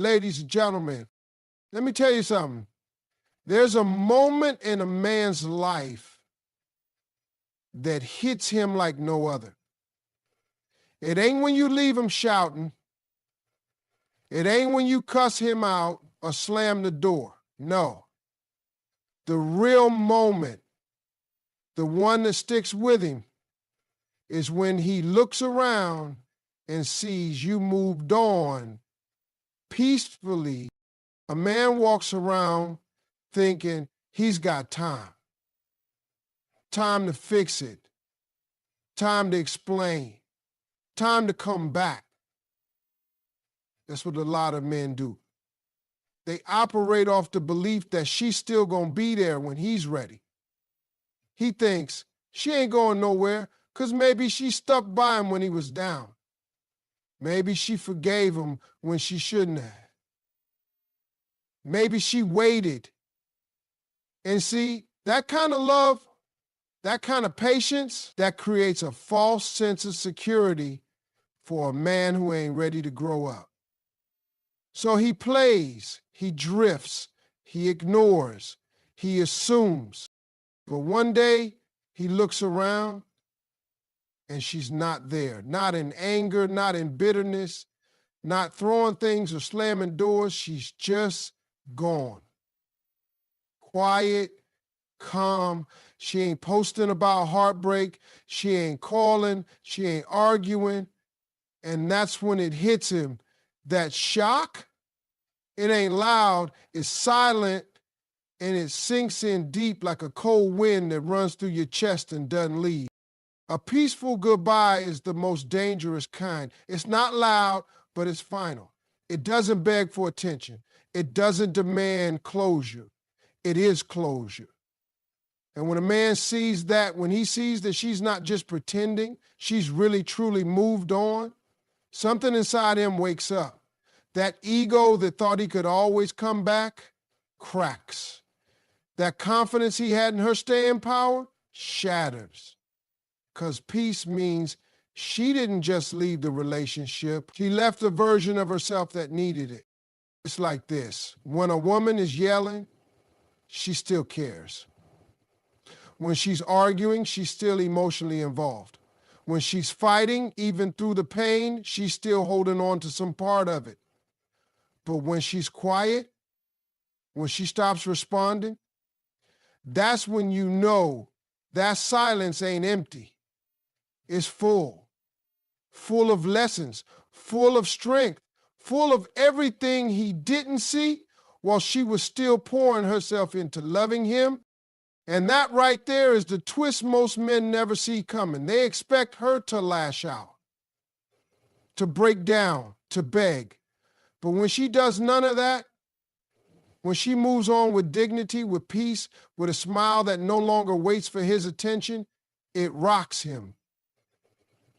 ladies and gentlemen, let me tell you something. There's a moment in a man's life that hits him like no other. It ain't when you leave him shouting. It ain't when you cuss him out or slam the door. No. The real moment, the one that sticks with him, is when he looks around and sees you moved on peacefully. A man walks around thinking he's got time. Time to fix it. Time to explain. Time to come back. That's what a lot of men do. They operate off the belief that she's still going to be there when he's ready. He thinks she ain't going nowhere because maybe she stuck by him when he was down. Maybe she forgave him when she shouldn't have. Maybe she waited. And see, that kind of love, that kind of patience, that creates a false sense of security for a man who ain't ready to grow up. So he plays, he drifts, he ignores, he assumes. But one day he looks around and she's not there. Not in anger, not in bitterness, not throwing things or slamming doors. She's just gone. Quiet, calm. She ain't posting about heartbreak. She ain't calling. She ain't arguing. And that's when it hits him. That shock, it ain't loud, it's silent, and it sinks in deep like a cold wind that runs through your chest and doesn't leave. A peaceful goodbye is the most dangerous kind. It's not loud, but it's final. It doesn't beg for attention. It doesn't demand closure. It is closure. And when a man sees that, when he sees that she's not just pretending, she's really truly moved on, something inside him wakes up. That ego that thought he could always come back cracks. That confidence he had in her staying power shatters. Because peace means she didn't just leave the relationship. She left a version of herself that needed it. It's like this. When a woman is yelling, she still cares. When she's arguing, she's still emotionally involved. When she's fighting, even through the pain, she's still holding on to some part of it. But when she's quiet, when she stops responding, that's when you know that silence ain't empty. It's full of lessons, full of strength, full of everything he didn't see while she was still pouring herself into loving him. And that right there is the twist most men never see coming. They expect her to lash out, to break down, to beg. But when she does none of that, when she moves on with dignity, with peace, with a smile that no longer waits for his attention, it rocks him.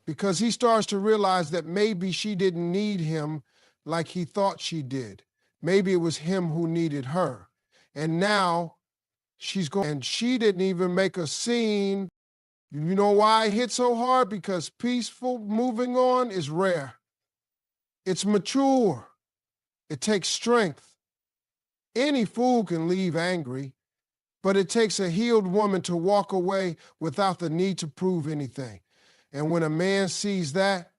Because he starts to realize that maybe she didn't need him like he thought she did. Maybe it was him who needed her. And now she's going, and she didn't even make a scene. You know why it hit so hard? Because peaceful moving on is rare. It's mature. It takes strength. Any fool can leave angry, but it takes a healed woman to walk away without the need to prove anything. And when a man sees that,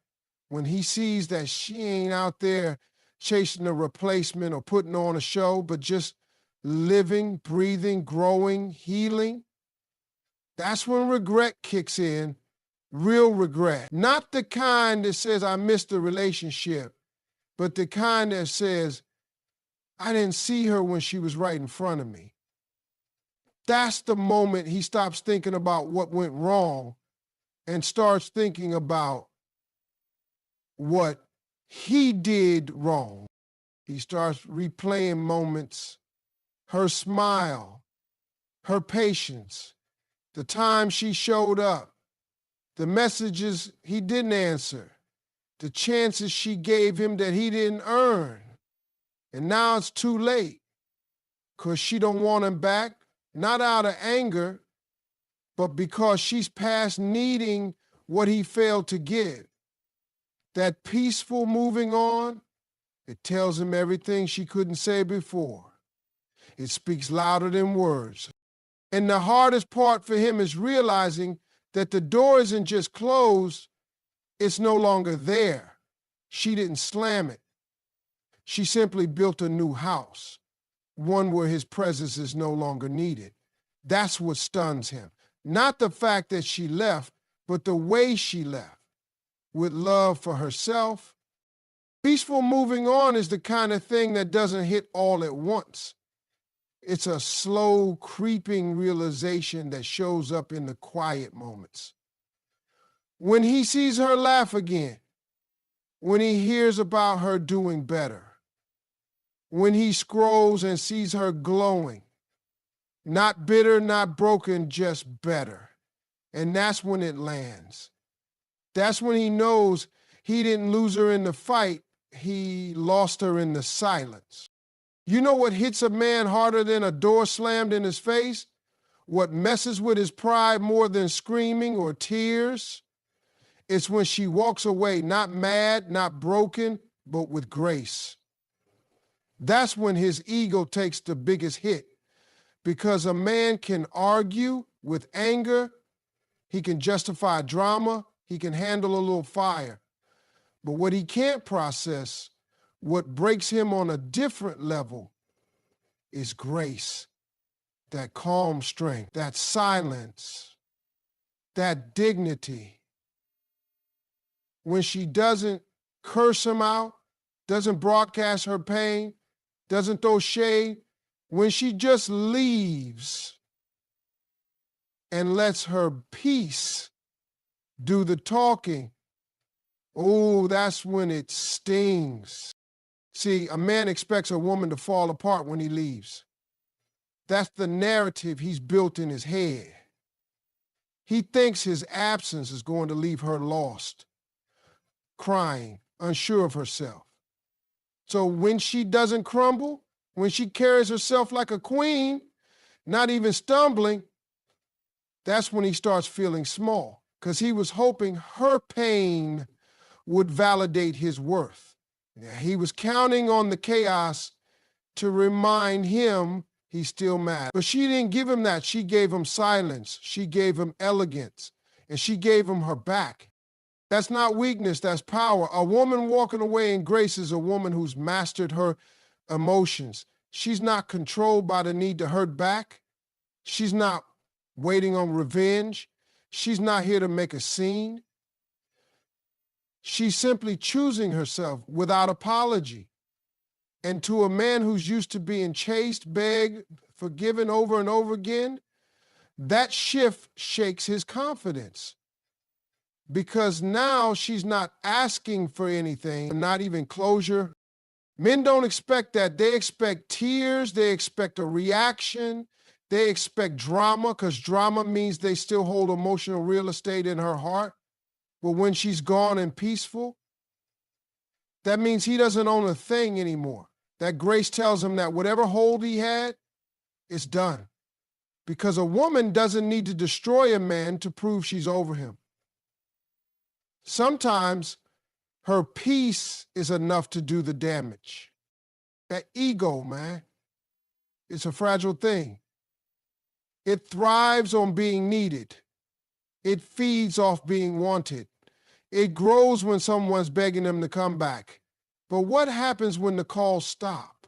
when he sees that she ain't out there chasing a replacement or putting on a show, but just living, breathing, growing, healing, that's when regret kicks in, real regret. Not the kind that says, I missed the relationship, but the kind that says, I didn't see her when she was right in front of me. That's the moment he stops thinking about what went wrong and starts thinking about what he did wrong. He starts replaying moments, her smile, her patience, the time she showed up, the messages he didn't answer, the chances she gave him that he didn't earn. And now it's too late because she don't want him back, not out of anger, but because she's past needing what he failed to give. That peaceful moving on, It tells him everything she couldn't say before. It speaks louder than words. And the hardest part for him is realizing that the door isn't just closed, it's no longer there. She didn't slam it. She simply built a new house, one where his presence is no longer needed. That's what stuns him. Not the fact that she left, but the way she left, with love for herself. Peaceful moving on is the kind of thing that doesn't hit all at once. It's a slow, creeping realization that shows up in the quiet moments. When he sees her laugh again, when he hears about her doing better, when he scrolls and sees her glowing, not bitter, not broken, just better. And that's when it lands. That's when he knows he didn't lose her in the fight, he lost her in the silence. You know what hits a man harder than a door slammed in his face? What messes with his pride more than screaming or tears? It's when she walks away, not mad, not broken, but with grace. That's when his ego takes the biggest hit, because a man can argue with anger, he can justify drama, he can handle a little fire. But what he can't process, what breaks him on a different level, is grace, that calm strength, that silence, that dignity. When she doesn't curse him out, doesn't broadcast her pain, doesn't throw shade, when she just leaves and lets her peace do the talking, oh, that's when it stings. See, a man expects a woman to fall apart when he leaves. That's the narrative he's built in his head. He thinks his absence is going to leave her lost, crying, unsure of herself. So when she doesn't crumble, when she carries herself like a queen, not even stumbling, that's when he starts feeling small, because he was hoping her pain would validate his worth. He was counting on the chaos to remind him he's still mad. But she didn't give him that. She gave him silence. She gave him elegance. And she gave him her back. That's not weakness, that's power. A woman walking away in grace is a woman who's mastered her emotions. She's not controlled by the need to hurt back. She's not waiting on revenge. She's not here to make a scene. She's simply choosing herself without apology. And to a man who's used to being chased, begged, forgiven over and over again, that shift shakes his confidence. Because now she's not asking for anything, not even closure. Men don't expect that. They expect tears. They expect a reaction. They expect drama, because drama means they still hold emotional real estate in her heart. But when she's gone and peaceful, that means he doesn't own a thing anymore. That grace tells him that whatever hold he had, it's done. Because a woman doesn't need to destroy a man to prove she's over him. Sometimes her peace is enough to do the damage. That ego, man, it's a fragile thing. It thrives on being needed. It feeds off being wanted. It grows when someone's begging them to come back. But what happens when the calls stop?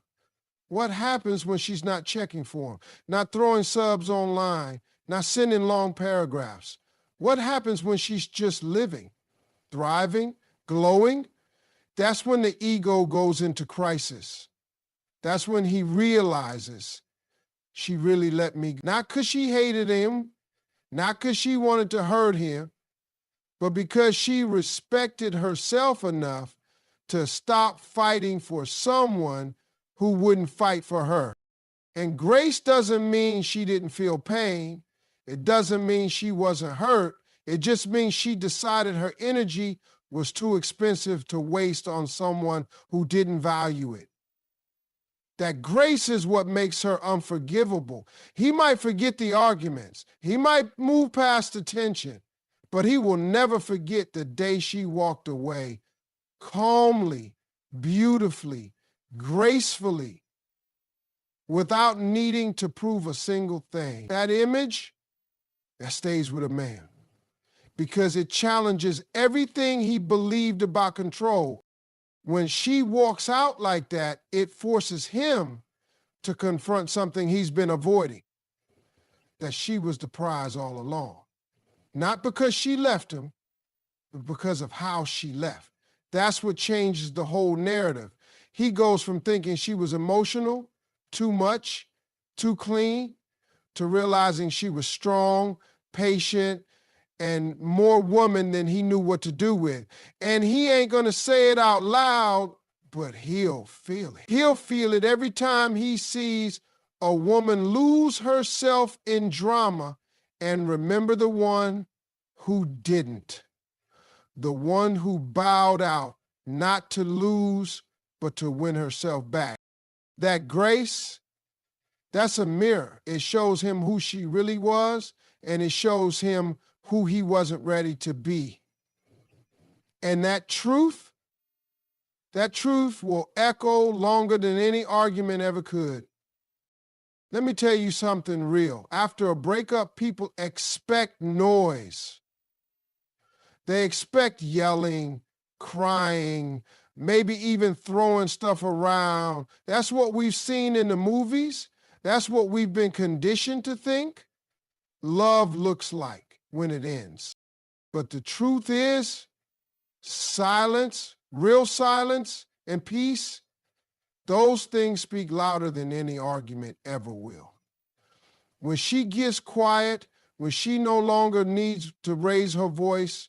What happens when she's not checking for him, not throwing subs online, not sending long paragraphs? What happens when she's just living, thriving, glowing? That's when the ego goes into crisis. That's when he realizes she really let me, not because she hated him, not because she wanted to hurt him, but because she respected herself enough to stop fighting for someone who wouldn't fight for her. And grace doesn't mean she didn't feel pain. It doesn't mean she wasn't hurt. It just means she decided her energy was too expensive to waste on someone who didn't value it. That grace is what makes her unforgivable. He might forget the arguments. He might move past the tension, but he will never forget the day she walked away calmly, beautifully, gracefully, without needing to prove a single thing. That image, that stays with a man because it challenges everything he believed about control. When she walks out like that, it forces him to confront something he's been avoiding, that she was the prize all along. Not because she left him, but because of how she left. That's what changes the whole narrative. He goes from thinking she was emotional, too much, too clean, to realizing she was strong, patient, and more woman than he knew what to do with. And he ain't gonna say it out loud, but he'll feel it. He'll feel it every time he sees a woman lose herself in drama and remember the one who didn't. The one who bowed out, not to lose, but to win herself back. That grace, that's a mirror. It shows him who she really was, and it shows him who he wasn't ready to be. And that truth will echo longer than any argument ever could. Let me tell you something real. After a breakup, people expect noise. They expect yelling, crying, maybe even throwing stuff around. That's what we've seen in the movies. That's what we've been conditioned to think love looks like when it ends. But the truth is, silence, real silence, and peace, those things speak louder than any argument ever will. When she gets quiet, when she no longer needs to raise her voice,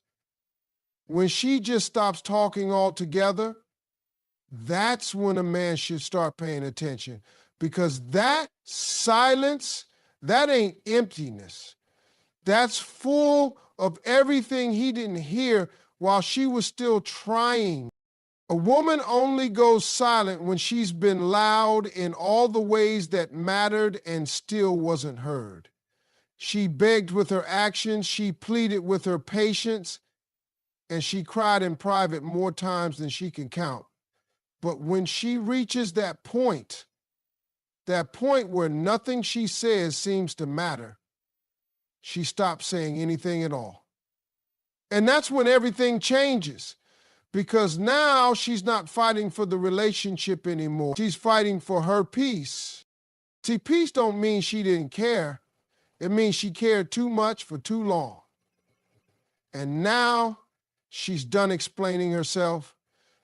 when she just stops talking altogether, that's when a man should start paying attention. Because that silence, that ain't emptiness. That's full of everything he didn't hear while she was still trying. A woman only goes silent when she's been loud in all the ways that mattered and still wasn't heard. She begged with her actions, she pleaded with her patience, and she cried in private more times than she can count. But when she reaches that point where nothing she says seems to matter, she stops saying anything at all. And that's when everything changes, because now she's not fighting for the relationship anymore. She's fighting for her peace. See, peace don't mean she didn't care. It means she cared too much for too long. And now she's done explaining herself.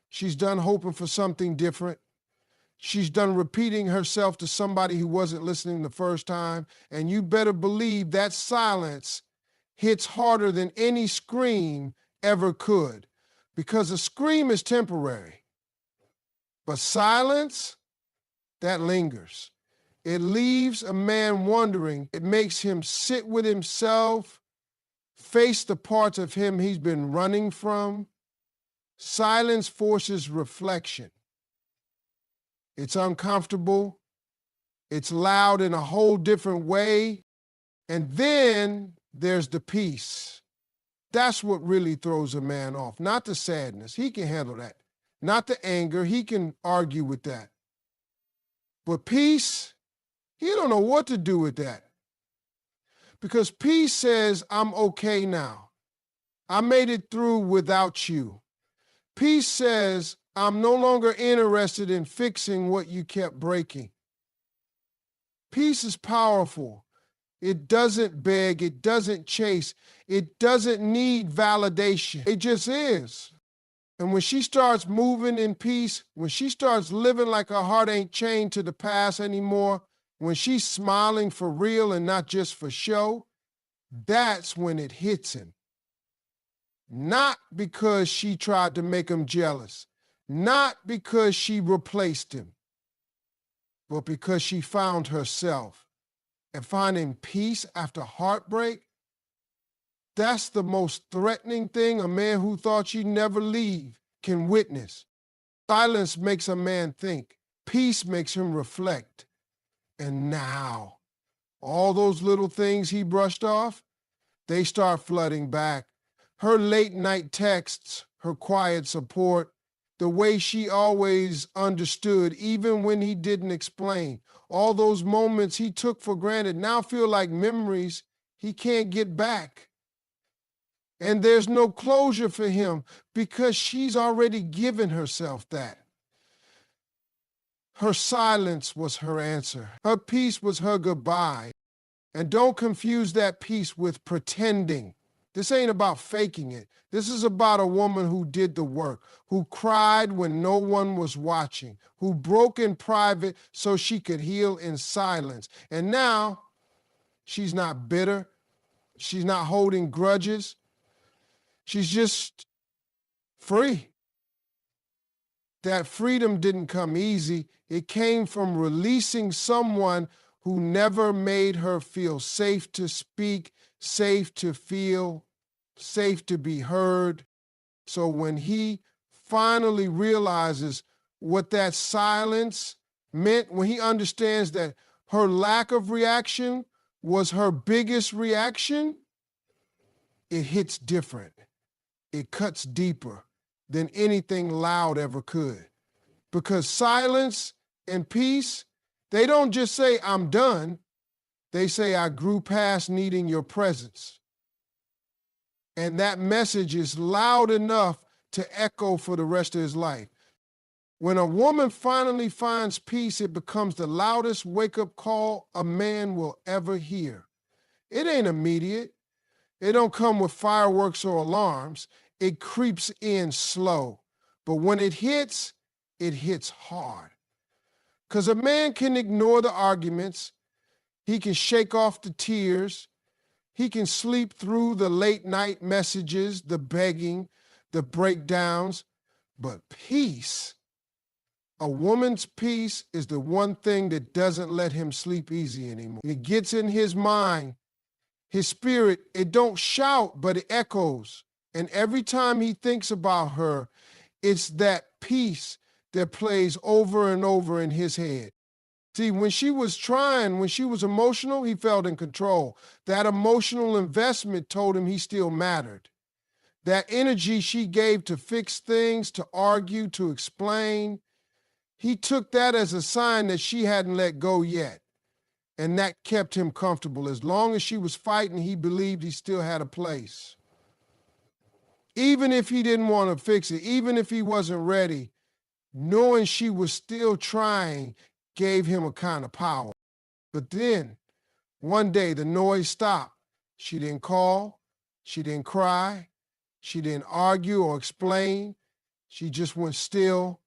She's done hoping for something different. She's done repeating herself to somebody who wasn't listening the first time. And you better believe that silence hits harder than any scream ever could. Because a scream is temporary. But silence, that lingers. It leaves a man wondering. It makes him sit with himself, face the parts of him he's been running from. Silence forces reflection. It's uncomfortable. It's loud in a whole different way. And then there's the peace. That's what really throws a man off, not the sadness. He can handle that. Not the anger. He can argue with that. But peace, he don't know what to do with that. Because peace says, I'm okay now. I made it through without you. Peace says, I'm no longer interested in fixing what you kept breaking. Peace is powerful. It doesn't beg. It doesn't chase. It doesn't need validation. It just is. And when she starts moving in peace, when she starts living like her heart ain't chained to the past anymore, when she's smiling for real and not just for show, that's when it hits him. Not because she tried to make him jealous, not because she replaced him, but because she found herself. And finding peace after heartbreak, that's the most threatening thing a man who thought she'd never leave can witness. Silence makes a man think. Peace makes him reflect. And now, all those little things he brushed off, they start flooding back. Her late night texts, her quiet support, the way she always understood, even when he didn't explain. All those moments he took for granted now feel like memories he can't get back. And there's no closure for him because she's already given herself that. Her silence was her answer. Her peace was her goodbye. And don't confuse that peace with pretending. This ain't about faking it. This is about a woman who did the work, who cried when no one was watching, who broke in private so she could heal in silence. And now she's not bitter. She's not holding grudges. She's just free. That freedom didn't come easy. It came from releasing someone who never made her feel safe to speak, safe to feel, safe to be heard. So when he finally realizes what that silence meant, when he understands that her lack of reaction was her biggest reaction, it hits different. It cuts deeper than anything loud ever could. Because silence and peace, they don't just say, I'm done. They say, I grew past needing your presence. And that message is loud enough to echo for the rest of his life. When a woman finally finds peace, it becomes the loudest wake-up call a man will ever hear. It ain't immediate. It don't come with fireworks or alarms. It creeps in slow. But when it hits hard. Because a man can ignore the arguments. He can shake off the tears. He can sleep through the late night messages, the begging, the breakdowns. But peace, a woman's peace, is the one thing that doesn't let him sleep easy anymore. It gets in his mind, his spirit. It don't shout, but it echoes. And every time he thinks about her, it's that peace that plays over and over in his head. See, when she was emotional, he felt in control. That emotional investment told him he still mattered. That energy she gave to fix things, to argue, to explain, he took that as a sign that she hadn't let go yet. And that kept him comfortable. As long as she was fighting, he believed he still had a place. Even if he didn't want to fix it, even if he wasn't ready, knowing she was still trying gave him a kind of power. But then, one day, the noise stopped. She didn't call. She didn't cry. She didn't argue or explain. She just went still,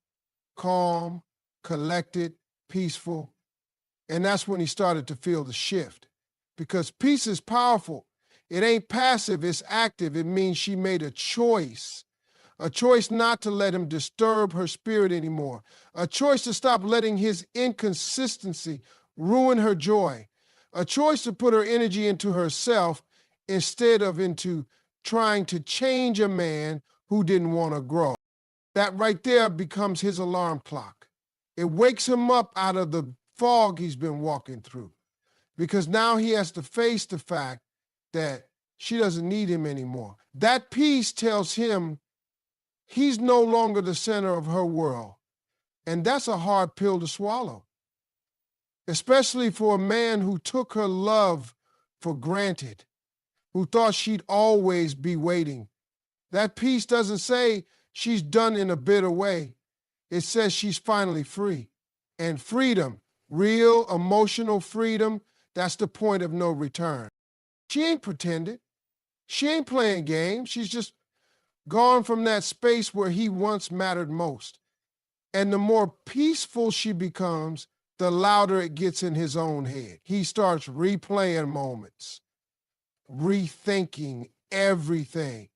calm, collected, peaceful. And that's when he started to feel the shift. Because peace is powerful. It ain't passive, it's active. It means she made a choice not to let him disturb her spirit anymore, a choice to stop letting his inconsistency ruin her joy, a choice to put her energy into herself instead of into trying to change a man who didn't want to grow. That right there becomes his alarm clock. It wakes him up out of the fog he's been walking through, because now he has to face the fact that she doesn't need him anymore. That peace tells him he's no longer the center of her world. And that's a hard pill to swallow, especially for a man who took her love for granted, who thought she'd always be waiting. That peace doesn't say she's done in a bitter way. It says she's finally free. And freedom, real emotional freedom, that's the point of no return. She ain't pretended. She ain't playing games. She's just gone from that space where he once mattered most. And the more peaceful she becomes, the louder it gets in his own head. He starts replaying moments, rethinking everything.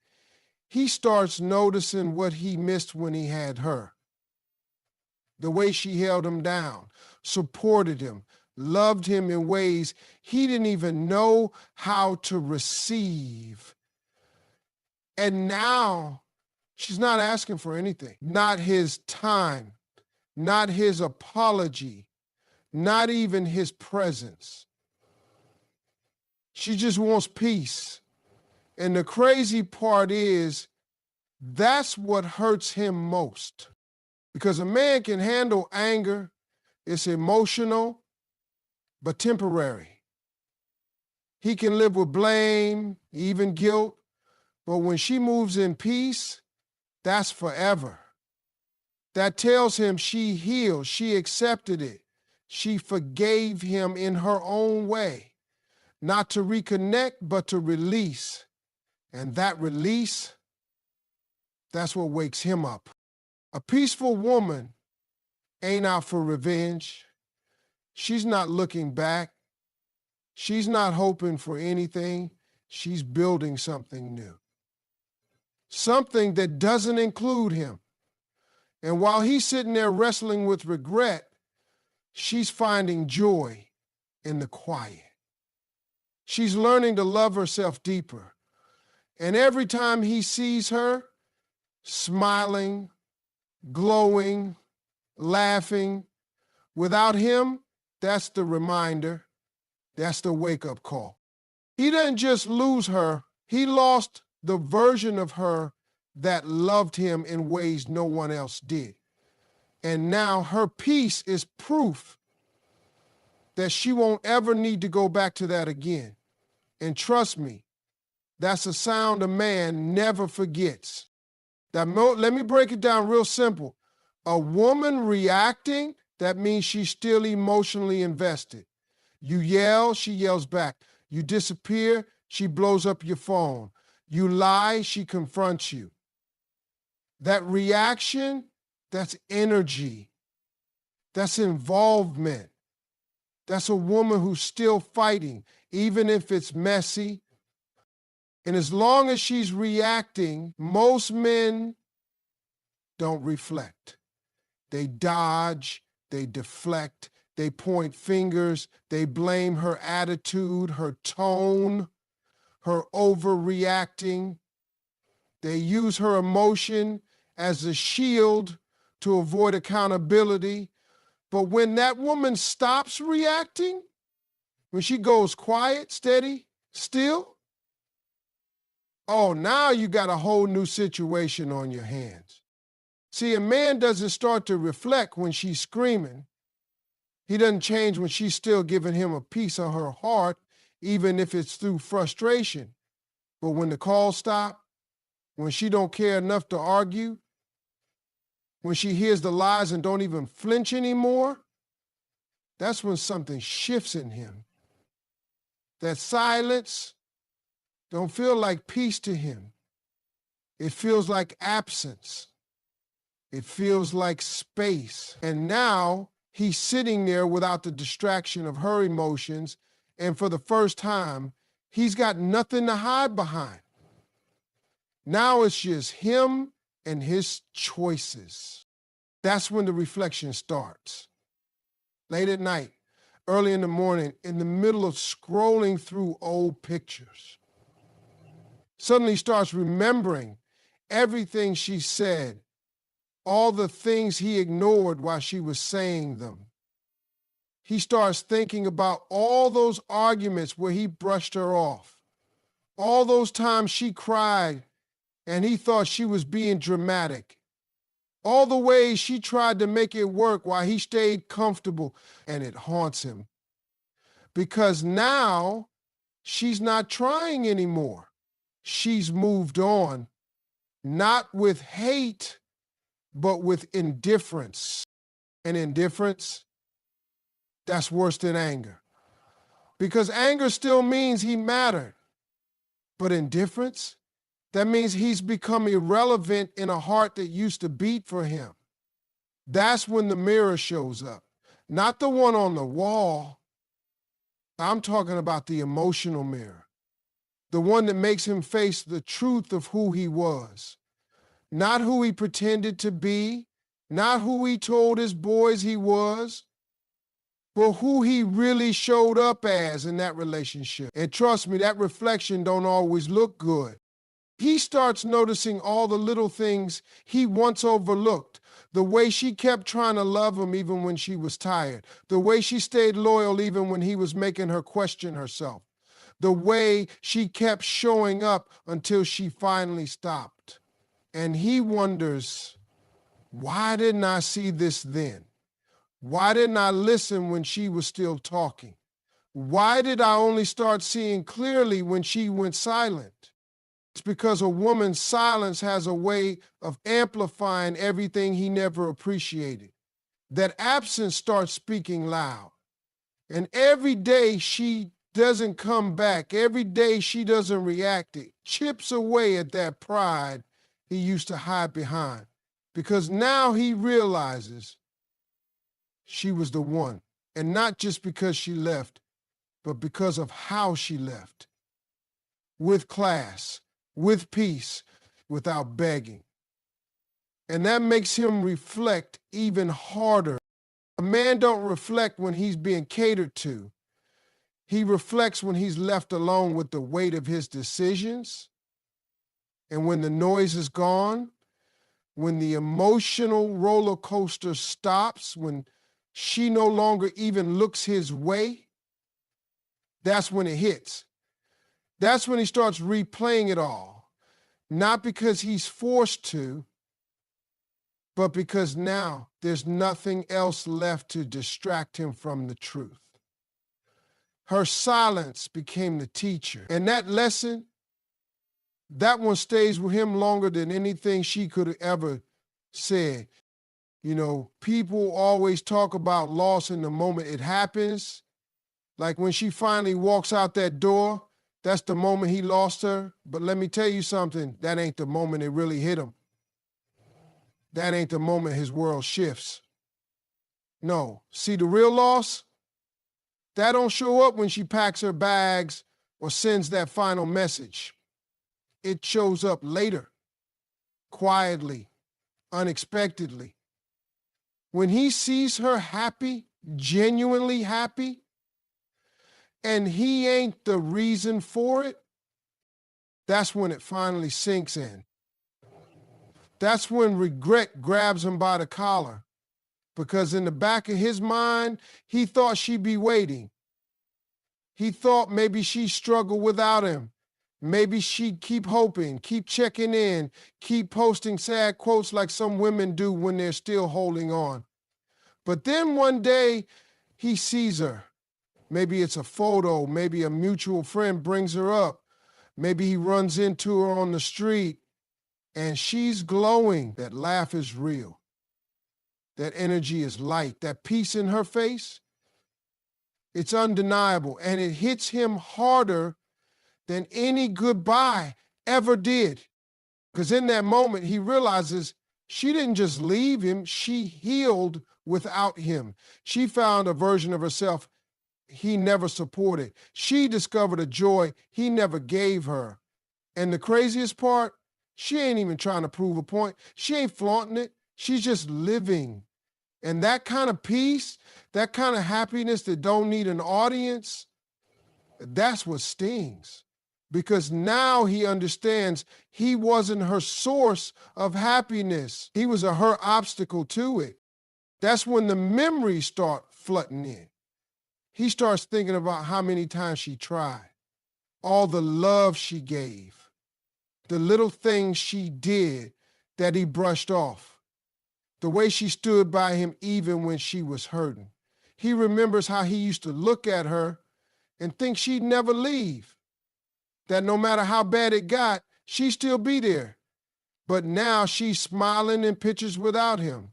He starts noticing what he missed when he had her. The way she held him down, supported him, loved him in ways he didn't even know how to receive. And now she's not asking for anything, not his time, not his apology, not even his presence. She just wants peace. And the crazy part is, that's what hurts him most. Because a man can handle anger. It's emotional, but temporary. He can live with blame, even guilt. But when she moves in peace, that's forever. That tells him she healed, she accepted it. She forgave him in her own way. Not to reconnect, but to release. And that release, that's what wakes him up. A peaceful woman ain't out for revenge. She's not looking back. She's not hoping for anything. She's building something new. Something that doesn't include him. And while he's sitting there wrestling with regret, she's finding joy in the quiet. She's learning to love herself deeper. And every time he sees her smiling, glowing, laughing, without him, that's the reminder, that's the wake-up call. He didn't just lose her, he lost the version of her that loved him in ways no one else did. And now her peace is proof that she won't ever need to go back to that again. And trust me, that's a sound a man never forgets. Let me break it down real simple. A woman reacting, that means she's still emotionally invested. You yell, she yells back. You disappear, she blows up your phone. You lie, she confronts you. That reaction, that's energy. That's involvement. That's a woman who's still fighting, even if it's messy. And as long as she's reacting, most men don't reflect. They dodge, they deflect, they point fingers, they blame her attitude, her tone, her overreacting. They use her emotion as a shield to avoid accountability. But when that woman stops reacting, when she goes quiet, steady, still, oh, now you got a whole new situation on your hands. See, a man doesn't start to reflect when she's screaming. He doesn't change when she's still giving him a piece of her heart, even if it's through frustration. But when the calls stop, when she don't care enough to argue, when she hears the lies and don't even flinch anymore, that's when something shifts in him. That silence don't feel like peace to him. It feels like absence. It feels like space. And now he's sitting there without the distraction of her emotions, and for the first time, he's got nothing to hide behind. Now it's just him and his choices. That's when the reflection starts. Late at night, early in the morning, in the middle of scrolling through old pictures. Suddenly starts remembering everything she said, all the things he ignored while she was saying them. He starts thinking about all those arguments where he brushed her off, all those times she cried and he thought she was being dramatic, all the ways she tried to make it work while he stayed comfortable, and it haunts him. Because now she's not trying anymore. She's moved on, not with hate, but with indifference. And indifference, that's worse than anger. Because anger still means he mattered. But indifference, that means he's become irrelevant in a heart that used to beat for him. That's when the mirror shows up. Not the one on the wall. I'm talking about the emotional mirror. The one that makes him face the truth of who he was. Not who he pretended to be, not who he told his boys he was, but who he really showed up as in that relationship. And trust me, that reflection don't always look good. He starts noticing all the little things he once overlooked. The way she kept trying to love him even when she was tired. The way she stayed loyal even when he was making her question herself. The way she kept showing up until she finally stopped. And he wonders, Why didn't I see this then? Why didn't I listen when she was still talking? Why did I only start seeing clearly when she went silent? It's because a woman's silence has a way of amplifying everything he never appreciated. That absence starts speaking loud. And every day she doesn't come back, every day she doesn't react, it chips away at that pride he used to hide behind. Because now he realizes she was the one. And not just because she left, but because of how she left. With class, with peace, without begging. And that makes him reflect even harder. A man don't reflect when he's being catered to. He reflects when he's left alone with the weight of his decisions. And when the noise is gone, when the emotional roller coaster stops, when she no longer even looks his way, that's when it hits. That's when he starts replaying it all. Not because he's forced to, but because now there's nothing else left to distract him from the truth. Her silence became the teacher. And that lesson, that one stays with him longer than anything she could have ever said. You know, people always talk about loss in the moment it happens. Like when she finally walks out that door, that's the moment he lost her. But let me tell you something, that ain't the moment it really hit him. That ain't the moment his world shifts. No, see the real loss? That don't show up when she packs her bags or sends that final message. It shows up later, quietly, unexpectedly. When he sees her happy, genuinely happy, and he ain't the reason for it, that's when it finally sinks in. That's when regret grabs him by the collar, because in the back of his mind, he thought she'd be waiting. He thought maybe she'd struggle without him. Maybe she'd keep hoping, keep checking in, keep posting sad quotes like some women do when they're still holding on. But then one day, he sees her. Maybe it's a photo, maybe a mutual friend brings her up. Maybe he runs into her on the street and she's glowing. That laugh is real. That energy is light. That peace in her face, it's undeniable. And it hits him harder than any goodbye ever did. Because in that moment, he realizes she didn't just leave him, she healed without him. She found a version of herself he never supported. She discovered a joy he never gave her. And the craziest part, she ain't even trying to prove a point. She ain't flaunting it. She's just living. And that kind of peace, that kind of happiness that don't need an audience, that's what stings. Because now he understands he wasn't her source of happiness. He was her obstacle to it. That's when the memories start flooding in. He starts thinking about how many times she tried, all the love she gave, the little things she did that he brushed off, the way she stood by him even when she was hurting. He remembers how he used to look at her and think she'd never leave, that no matter how bad it got, she'd still be there. But now she's smiling in pictures without him.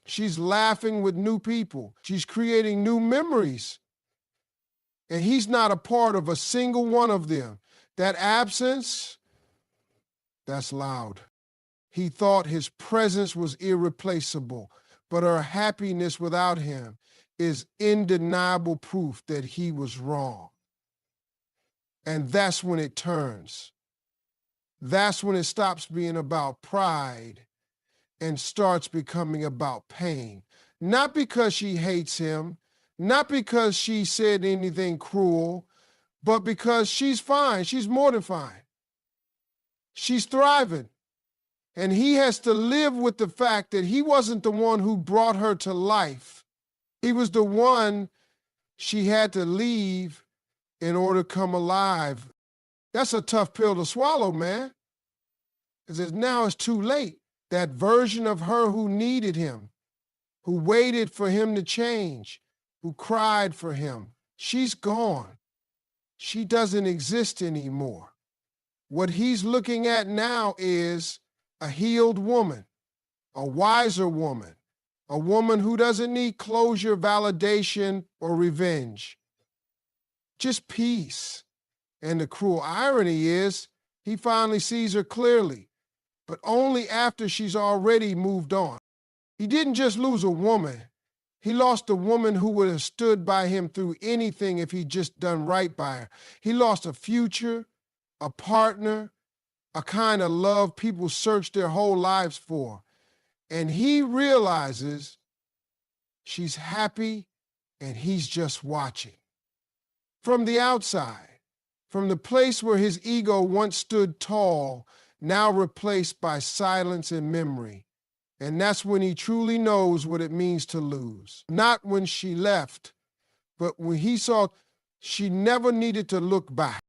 She's laughing with new people. She's creating new memories. And he's not a part of a single one of them. That absence, that's loud. He thought his presence was irreplaceable, but her happiness without him is undeniable proof that he was wrong. And that's when it turns. That's when it stops being about pride and starts becoming about pain. Not because she hates him, not because she said anything cruel, but because she's fine. She's more than fine. She's thriving. And he has to live with the fact that he wasn't the one who brought her to life. He was the one she had to leave in order to come alive. That's a tough pill to swallow, man. Because now it's too late. that version of her who needed him, who waited for him to change, who cried for him, she's gone. She doesn't exist anymore. What he's looking at now is a healed woman, a wiser woman, a woman who doesn't need closure, validation, or revenge. Just peace. And the cruel irony is, he finally sees her clearly, but only after she's already moved on. He didn't just lose a woman. He lost a woman who would have stood by him through anything if he'd just done right by her. He lost a future, a partner, a kind of love people search their whole lives for. And he realizes she's happy and he's just watching. From the outside, from the place where his ego once stood tall, now replaced by silence and memory. And that's when he truly knows what it means to lose. Not when she left, but when he saw she never needed to look back.